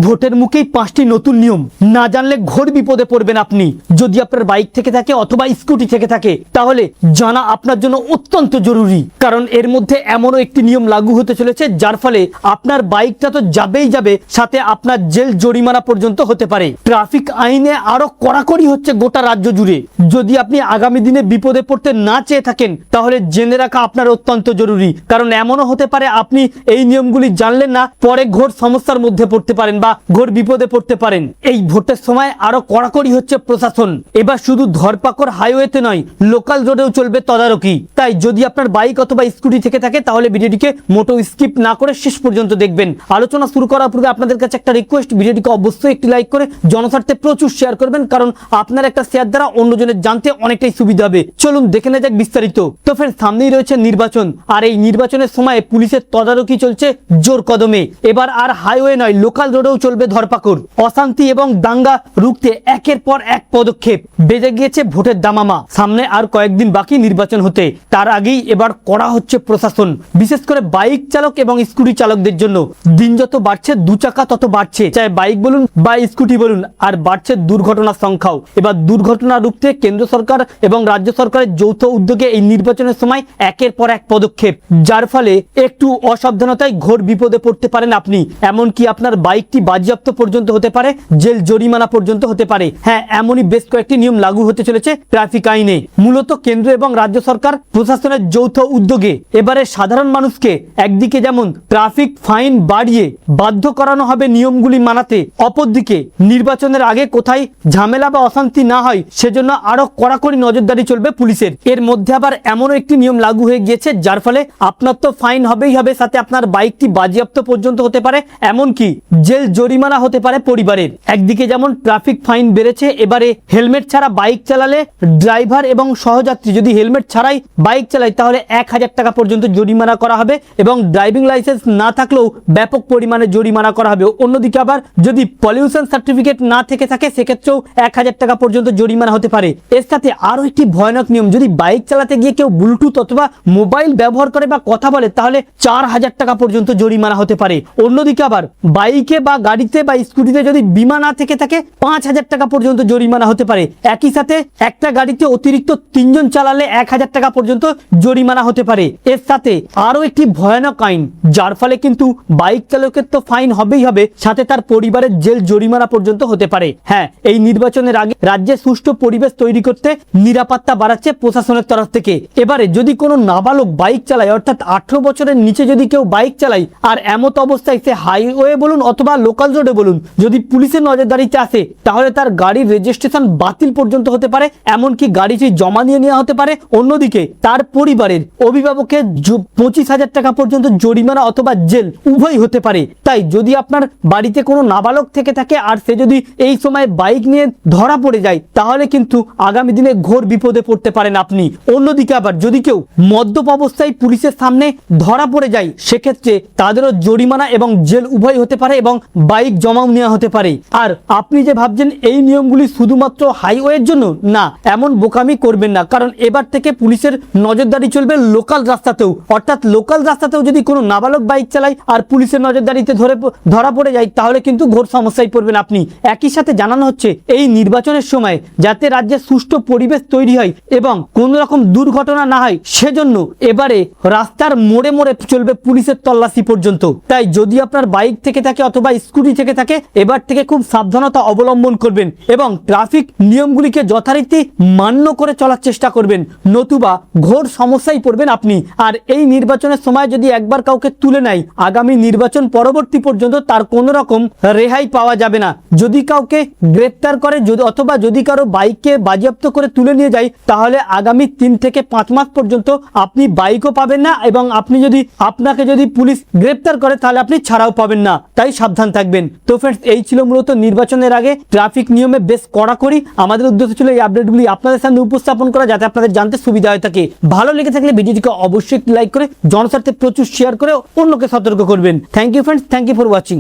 ভোটের মুখেই 5টি নতুন নিয়ম না জানলে ঘোর বিপদে পড়বেন আপনি। যদি আপনার বাইক থেকে থাকে অথবা স্কুটি থেকে থাকে তাহলে জানা আপনার জন্য অত্যন্ত জরুরি, কারণ এর মধ্যে এমনও একটি নিয়ম লাগু হতে চলেছে যার ফলে আপনার বাইকটা তো যাবেই যাবে, সাথে আপনার জেল জরিমানা পর্যন্ত হতে পারে। ট্রাফিক আইনে আরো কড়াকড়ি হচ্ছে গোটা রাজ্য জুড়ে। যদি আপনি আগামী দিনে বিপদে পড়তে না চেয়ে থাকেন তাহলে জেনে রাখা আপনার অত্যন্ত জরুরি, কারণ এমনও হতে পারে আপনি এই নিয়মগুলি জানলেন না, পরে ঘোর সমস্যার মধ্যে পড়তে পারেন বা ঘোর বিপদে পড়তে পারেন। এই ভোটের সময় আরো কড়াকড়ি হচ্ছে প্রশাসন। এবার শুধু ধরপাকড় হাইওয়েতে নয়, লোকাল রোডেও চলবে তদারকি। তাই যদি আপনার বাইক অথবা স্কুটি থেকে থাকে তাহলে ভিডিওটিকে মোটো স্কিপ না করে শেষ পর্যন্ত দেখবেন। আলোচনা শুরু করার পূর্বে আপনাদের কাছে একটা রিকোয়েস্ট, ভিডিওটিকে অবশ্যই একটি লাইক করে জনস্বার্থে প্রচুর শেয়ার করবেন, কারণ আপনার একটা শেয়ার দ্বারা অন্যজনের জানতে অনেকটাই সুবিধা হবে। চলুন দেখে নেওয়া যাক বিস্তারিত। তো ফ্রেন্ড, সামনেই রয়েছে নির্বাচন, আর এই নির্বাচনের সময় পুলিশের তদারকি চলছে জোর কদমে। এবার আর হাইওয়ে নয়, লোকাল রোডেও চলবে ধরপাকড়। অশান্তি এবং দাঙ্গা রুখতে একের পর এক পদক্ষেপ। বেজে গিয়েছে ভোটের দামামা। সামনে আর কয়েকদিন বাকি নির্বাচন হতে, তার আগেই এবার কড়া হচ্ছে প্রশাসন, বিশেষ করে বাইক চালক এবং স্কুটি চালকদের জন্য। দিন যত বাড়ছে দু চাকা তত বাড়ছে, চাই বাইক বলুন বা স্কুটি বলুন, আর বাড়ছে দুর্ঘটনার সংখ্যাও। এবার দুর্ঘটনা রুখতে কেন্দ্র সরকার এবং রাজ্য সরকারের যৌথ উদ্যোগে এই নির্বাচনের সময় একের পর এক পদক্ষেপ, যার ফলে একটু অসাবধানতায় ঘোর বিপদে পড়তে পারেন আপনি। এমনকি আপনার বাইকটি বাজেয়াপ্ত পর্যন্ত হতে পারে, জেল জরিমানা পর্যন্ত হতে পারে। হ্যাঁ, এমনই বেশ কয়েকটি নিয়ম লাগু হতে চলেছে ট্রাফিক আইনে। মূলত কেন্দ্র এবং রাজ্য সরকার প্রশাসনের যৌথ উদ্যোগে এবারে সাধারণ মানুষকে একদিকে যেমন ট্রাফিক ফাইন বাড়িয়ে বাধ্য করানো হবে নিয়মগুলি মানাতে, অপরদিকে নির্বাচনের আগে কোথায় ঝামেলা বা অশান্তি না হয় সেজন্য আরো কড়াকড়ি নজরদারি চলবে পুলিশের। এর মধ্যে আবার এমনও একটি নিয়ম লাগু হয়ে গিয়েছে যার ফলে আপনার তো ফাইন হবেই হবে, সাথে আপনার বাইকটি বাজেয়াপ্ত পর্যন্ত হতে পারে, এমনকি জেল জরিমানা হতে পারে পরিবারের। একদিকে যেমন ট্রাফিক ফাইন বেড়েছে, এবারে হেলমেট ছাড়া বাইক চালালে ড্রাইভার এবং সহযাত্রী যদি হেলমেট ছাড়াই বাইক চালায় তাহলে 1000 টাকা পর্যন্ত জরিমানা করা হবে, এবং ড্রাইভিং লাইসেন্স না থাকলেও ব্যাপক পরিমাণে জরিমানা করা হবে। অন্যদিকে আবার যদি পলিউশন সার্টিফিকেট না থেকে থাকে সেক্ষেত্রেও 1000 টাকা পর্যন্ত জরিমানা হতে পারে। এর সাথে আরো একটি ভয়ানক নিয়ম, যদি বাইক চালাতে গিয়ে কেউ ব্লুটুথ অথবা মোবাইল ব্যবহার করে বা কথা বলে তাহলে 4000 টাকা পর্যন্ত জরিমানা হতে পারে। অন্যদিকে আবার বাইকে বা গাড়িতে বা স্কুটিতে যদি বীমা না থেকে থাকে 5000 টাকা পর্যন্ত জরিমানা হতে পারে। একই সাথে একটা গাড়িতে অতিরিক্ত 3 জন চালালে 1000 টাকা পর্যন্ত জরিমানা হতে পারে। এর সাথে আরো একটি ভয়ানক আইন, যার ফলে কিন্তু বাইক চালকের তো ফাইন হবেই হবে, সাথে তার পরিবারের জেল জরিমানা পর্যন্ত হতে পারে। হ্যাঁ, এই নির্বাচনের আগে রাজ্যে সুষ্ঠু পরিবেশ তৈরি করতে নিরাপত্তা বাড়াচ্ছে প্রশাসনের তরফ থেকে। এবারে যদি কোনো নাবালক বাইক চালায়, অর্থাৎ 18 বছরের নিচে যদি কেউ বাইক চালায়, আর এমত অবস্থায় সে হাইওয়ে বলুন অথবা লোকাল রোডে বলুন যদি পুলিশের নজরদারিতে আসে তাহলে তার গাড়ির রেজিস্ট্রেশন বাতিল পর্যন্ত হতে পারে, এমনকি গাড়িটি জমা নিয়ে নেওয়া হতে পারে। অন্যদিকে তার পরিবারের অভিভাবকের 25,000 টাকা পর্যন্ত জরিমানা অথবা জেল উভয় হতে পারে। তাই যদি আপনার বাড়িতে কোনো নাবালক থেকে থাকে আর সে যদি এই সময় বাইক নিয়ে ধরা পড়ে যায় তাহলে কিন্তু আগামী দিনে ঘোর বিপদে পড়তে পারেন আপনি। অন্যদিকে আবার যদি কেউ মদ্যপ অবস্থায় পুলিশের সামনে ধরা পড়ে যায় সেক্ষেত্রে তাদেরও জরিমানা এবং জেল উভয় হতে পারে এবং বাইক জমাও নেওয়া হতে পারে। আর আপনি যে ভাবছেন এই নিয়মগুলি শুধুমাত্র হাইওয়ের জন্য, না, এমন বোকামি করবেন না, কারণ এবার থেকে পুলিশের নজরদারি চলবে লোকাল রাস্তাতেও। অর্থাৎ লোকাল রাস্তাতেও যদি কোনো নাবালক বাইক চালায় আর পুলিশের নজরদারিতে ধরা পড়ে যায় তাহলে কিন্তু ঘোর সমস্যায় পড়বেন আপনি। একই সাথে জানানো হচ্ছে এই নির্বাচনের সময় যাতে রাজ্যে সুষ্ঠু পরিবেশ তৈরি হয় এবং কোন রকম দুর্ঘটনা না হয় সেজন্য এবারে রাস্তার মোড়ে মোড়ে চলবে পুলিশের তল্লাশি পর্যন্ত। তাই যদি আপনার বাইক থেকে থাকে অথবা স্কুটি থেকে থাকে এবার থেকে খুব সাবধানতা অবলম্বন করবেন এবং ট্রাফিক নিয়মগুলিকে যথারীতি মান্য করে চলার চেষ্টা করবেন, নতুবা ঘোর সমস্যায় পড়বেন আপনি। আর এই নির্বাচনের সময় যদি একবার কাউকে তুলে নেয় আগামী নির্বাচন পরবর্তী পর্যন্ত তার কোনো রকম রেহাই পাওয়া যাবে না। যদি কাউকে গ্রেপ্তার করে অথবা যদি কারো বাইককে বাজেয়াপ্ত করে তুলে নিয়ে যায় তাহলে আগামী 3 থেকে 5 মাস পর্যন্ত আপনি বাইকও পাবেন না, এবং আপনাকে যদি পুলিশ গ্রেপ্তার করে তাহলে আপনি ছাড়াও পাবেন না। তাই সাবধান থাকবেন। তো ফ্রেন্ডস, এই ছিল মূলত নির্বাচনের আগে ট্রাফিক নিয়মে বেশ কড়াকড়ি। আমাদের উদ্দেশ্য ছিল এই আপডেটগুলি আপনাদের সামনে উপস্থাপন করা যাতে আপনাদের জানতে সুবিধা হয়ে থাকে। ভালো লেগে থাকলে ভিডিওটিকে অবশ্যই লাইক করে জনস্বার্থে প্রচুর শেয়ার করে অন্যকে সতর্ক করবেন। Thank you friends, thank you for watching.